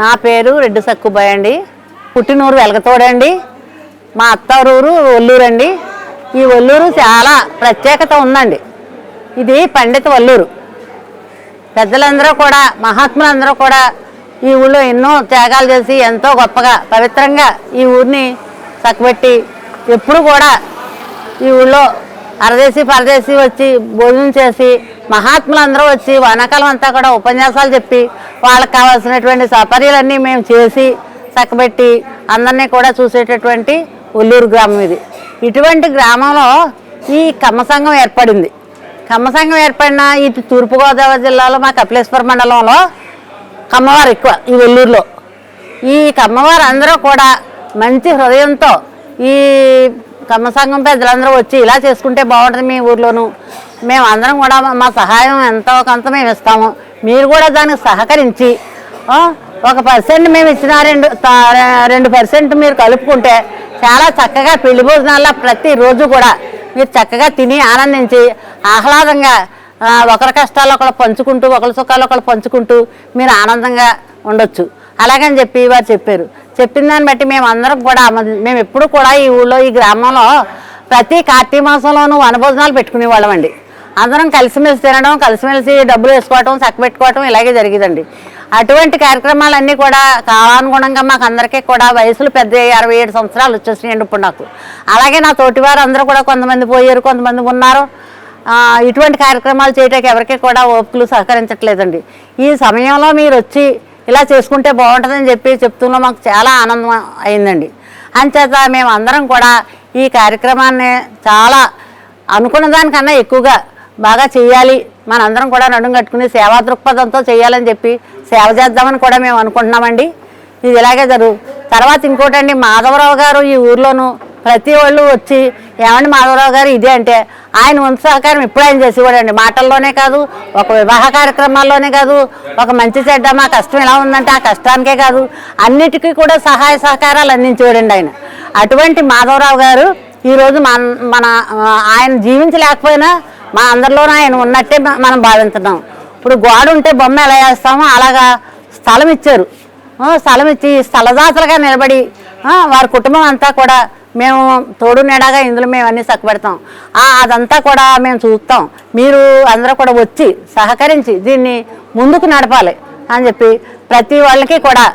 నా పేరు రెడ్డి సక్కుబాయ్ అండి. పుట్టినూరు వెలగతోడండి. మా అత్తూరు ఒల్లూరు అండి. ఈ ఒల్లూరు చాలా ప్రత్యేకత ఉందండి. ఇది పండిత ఒల్లూరు. పెద్దలందరూ కూడా మహాత్ములందరూ కూడా ఈ ఊళ్ళో ఎన్నో త్యాగాలు చేసి ఎంతో గొప్పగా పవిత్రంగా ఈ ఊరిని చక్కబెట్టి ఎప్పుడు కూడా ఈ ఊళ్ళో అరదేశీ పరదేశీ వచ్చి భోజనం చేసి మహాత్ములందరూ వచ్చి వానాకాలం అంతా కూడా ఉపన్యాసాలు చెప్పి వాళ్ళకి కావాల్సినటువంటి సౌకర్యాలన్నీ మేము చేసి చక్కబెట్టి అందరినీ కూడా చూసేటటువంటి ఒల్లూరు గ్రామం ఇది. ఇటువంటి గ్రామంలో ఈ కమ్మ సంఘం ఏర్పడింది. కమ్మ సంఘం ఏర్పడిన ఇటు తూర్పుగోదావరి జిల్లాలో మా కపిలేశ్వర మండలంలో కమ్మవారు ఎక్కువ ఈ ఒల్లూరులో. ఈ కమ్మవారు అందరూ కూడా మంచి హృదయంతో ఈ కమ్మ సంఘం పెద్దలందరూ వచ్చి ఇలా చేసుకుంటే బాగుంటుంది మీ ఊర్లోనూ, మేము అందరం కూడా మా సహాయం ఎంతో కొంత మేము ఇస్తాము, మీరు కూడా దానికి సహకరించి 1% మేము ఇచ్చిన 2% మీరు కలుపుకుంటే చాలా చక్కగా పెళ్లి భోజనాల్లో ప్రతిరోజు కూడా మీరు చక్కగా తిని ఆనందించి ఆహ్లాదంగా ఒకరి కష్టాలు ఒకరు పంచుకుంటూ ఒకరి సుఖాలు ఒకరు పంచుకుంటూ మీరు ఆనందంగా ఉండొచ్చు అలాగని చెప్పి వారు చెప్పారు. చెప్పిన దాన్ని బట్టి మేము అందరం కూడా మేము ఎప్పుడు కూడా ఈ ఊళ్ళో ఈ గ్రామంలో ప్రతి కార్తీక మాసంలోనూ వనభోజనాలు పెట్టుకునేవాళ్ళం అండి. అందరం కలిసిమెలిసి తినడం, కలిసిమెలిసి డబ్బులు వేసుకోవటం, చక్కబెట్టుకోవటం ఇలాగే జరిగేదండి. అటువంటి కార్యక్రమాలన్నీ కూడా కాలానుగుణంగా మాకు అందరికీ కూడా వయసులు పెద్ద 67 సంవత్సరాలు వచ్చేసినాయండి ఇప్పుడు నాకు. అలాగే నా తోటివారు అందరూ కూడా కొంతమంది పోయారు, కొంతమంది ఉన్నారు. ఇటువంటి కార్యక్రమాలు చేయడానికి ఎవరికి కూడా ఓపికలు సహకరించట్లేదండి. ఈ సమయంలో మీరు వచ్చి ఇలా చేసుకుంటే బాగుంటుందని చెప్తున్నా మాకు చాలా ఆనందం అయిందండి. అంచేత మేము అందరం కూడా ఈ కార్యక్రమాన్ని చాలా అనుకున్న దానికన్నా ఎక్కువగా బాగా చేయాలి, మనందరం కూడా నడుము కట్టుకుని సేవా దృక్పథంతో చేయాలని చెప్పి సేవ చేద్దామని కూడా మేము అనుకుంటున్నామండి. ఇది ఇలాగే తర్వాత ఇంకోటండి, మాధవరావు గారు ఈ ఊర్లోనూ ప్రతి వాళ్ళు వచ్చి ఏమండి మాధవరావు గారు ఇదే అంటే ఆయన వంతు సహకారం ఎప్పుడు ఆయన చేసేవాడండి. మాటల్లోనే కాదు, ఒక వివాహ కార్యక్రమాల్లోనే కాదు, ఒక మంచి చెడ్డ మా కష్టం ఎలా ఉందంటే ఆ కష్టానికే కాదు అన్నిటికీ కూడా సహాయ సహకారాలు అందించేవాడండి ఆయన. అటువంటి మాధవరావు గారు ఈరోజు మన ఆయన జీవించలేకపోయినా మా అందరిలోనూ ఆయన ఉన్నట్టే మనం భావిస్తున్నాం. ఇప్పుడు గోడ ఉంటే బొమ్మ ఎలా వేస్తామో అలాగా స్థలం ఇచ్చారు. స్థలం ఇచ్చి స్థలదాతలుగా నిలబడి వారి కుటుంబం అంతా కూడా మేము తోడు నీడగా ఇందులో మేము అన్నీ చక్కబెడతాం, అదంతా కూడా మేము చూస్తాం, మీరు అందరూ కూడా వచ్చి సహకరించి దీన్ని ముందుకు నడపాలి అని చెప్పి ప్రతి వాళ్ళకి కూడా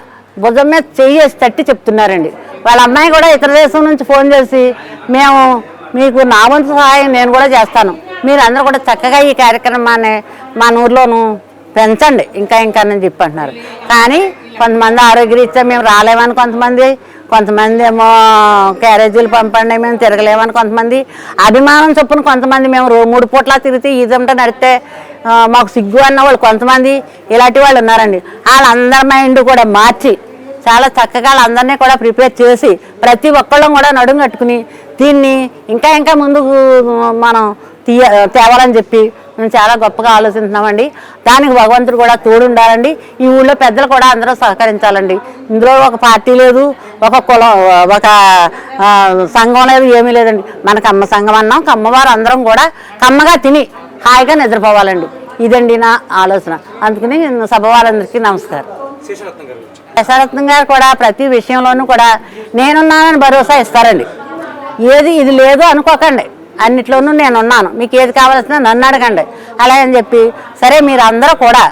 భుజం మీద చేసి తట్టి చెప్తున్నారండి. వాళ్ళ అమ్మాయి కూడా ఇతర దేశం నుంచి ఫోన్ చేసి మేము మీకు నా వంతు సహాయం నేను కూడా చేస్తాను, మీరు అందరూ కూడా చక్కగా ఈ కార్యక్రమాన్ని మన ఊర్లోనూ పెంచండి ఇంకా అని చెప్పి అంటున్నారు. కానీ కొంతమంది ఆరోగ్యరీత్యా మేము రాలేమని కొంతమంది ఏమో క్యారేజీలు పంపండి మేము తిరగలేమని కొంతమంది, అభిమానం చొప్పున కొంతమంది మేము 3 పూట్లా తిరిగితే ఇదంతా నడితే మాకు సిగ్గు అన్న వాళ్ళు కొంతమంది ఇలాంటి వాళ్ళు ఉన్నారండి. వాళ్ళందరి మైండ్ కూడా మార్చి చాలా చక్కగా వాళ్ళందరినీ కూడా ప్రిపేర్ చేసి ప్రతి ఒక్కళ్ళం కూడా నడుము కట్టుకుని దీన్ని ఇంకా ముందుకు మనం తేవాలని చెప్పి మేము చాలా గొప్పగా ఆలోచిస్తున్నామండి. దానికి భగవంతుడు కూడా తోడుండాలండి. ఈ ఊళ్ళో పెద్దలు కూడా అందరూ సహకరించాలండి. ఇందులో ఒక పార్టీ లేదు, ఒక కులం, ఒక సంఘం లేదు, ఏమీ లేదండి. మనకు కమ్మ సంఘం అన్నాం, కమ్మవారు అందరం కూడా కమ్మగా తిని హాయిగా నిద్రపోవాలండి. ఇదండి నా ఆలోచన. అందుకని సభ వాళ్ళందరికీ నమస్కారం. శేషరత్నం గారు కూడా ప్రతి విషయంలోనూ కూడా నేనున్నానని భరోసా ఇస్తారండి. ఏది ఇది లేదు అనుకోకండి, అన్నిట్లోనూ నేనున్నాను, మీకు ఏది కావాల్సిన నన్ను అడగండి అలా అని చెప్పి సరే మీరు అందరూ కూడా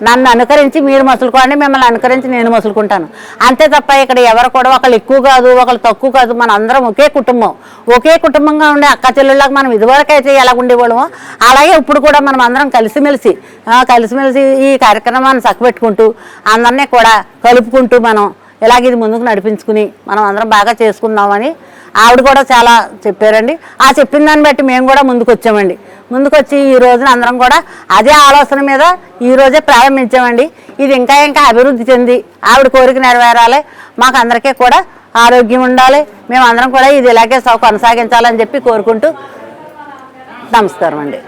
నన్ను అనుకరించి మీరు మసులుకోండి, మిమ్మల్ని అనుకరించి నేను మసులుకుంటాను అంతే తప్ప ఇక్కడ ఎవరు కూడా ఒకళ్ళు ఎక్కువ కాదు ఒకళ్ళు తక్కువ కాదు. మన అందరం ఒకే కుటుంబంగా ఉండే అక్క చెల్లెళ్ళకి మనం ఇదివరకైతే ఎలా ఉండేవాళ్ళమో అలాగే ఇప్పుడు కూడా మనం అందరం కలిసిమెలిసి ఈ కార్యక్రమాన్ని చక్కబెట్టుకుంటూ అందరినీ కూడా కలుపుకుంటూ మనం ఇలాగ ఇది ముందుకు నడిపించుకుని మనం అందరం బాగా చేసుకుందామని ఆవిడ కూడా చాలా చెప్పారండి. ఆ చెప్పిన దాన్ని బట్టి మేము కూడా ముందుకొచ్చి ఈ రోజున అందరం కూడా అదే ఆలోచన మీద ఈరోజే ప్రారంభించామండి. ఇది ఇంకా అభివృద్ధి చెంది ఆవిడ కోరిక నెరవేరాలి, మాకు అందరికీ కూడా ఆరోగ్యం ఉండాలి, మేము అందరం కూడా ఇది ఇలాగే కొనసాగించాలని చెప్పి కోరుకుంటూ నమస్కారం అండి.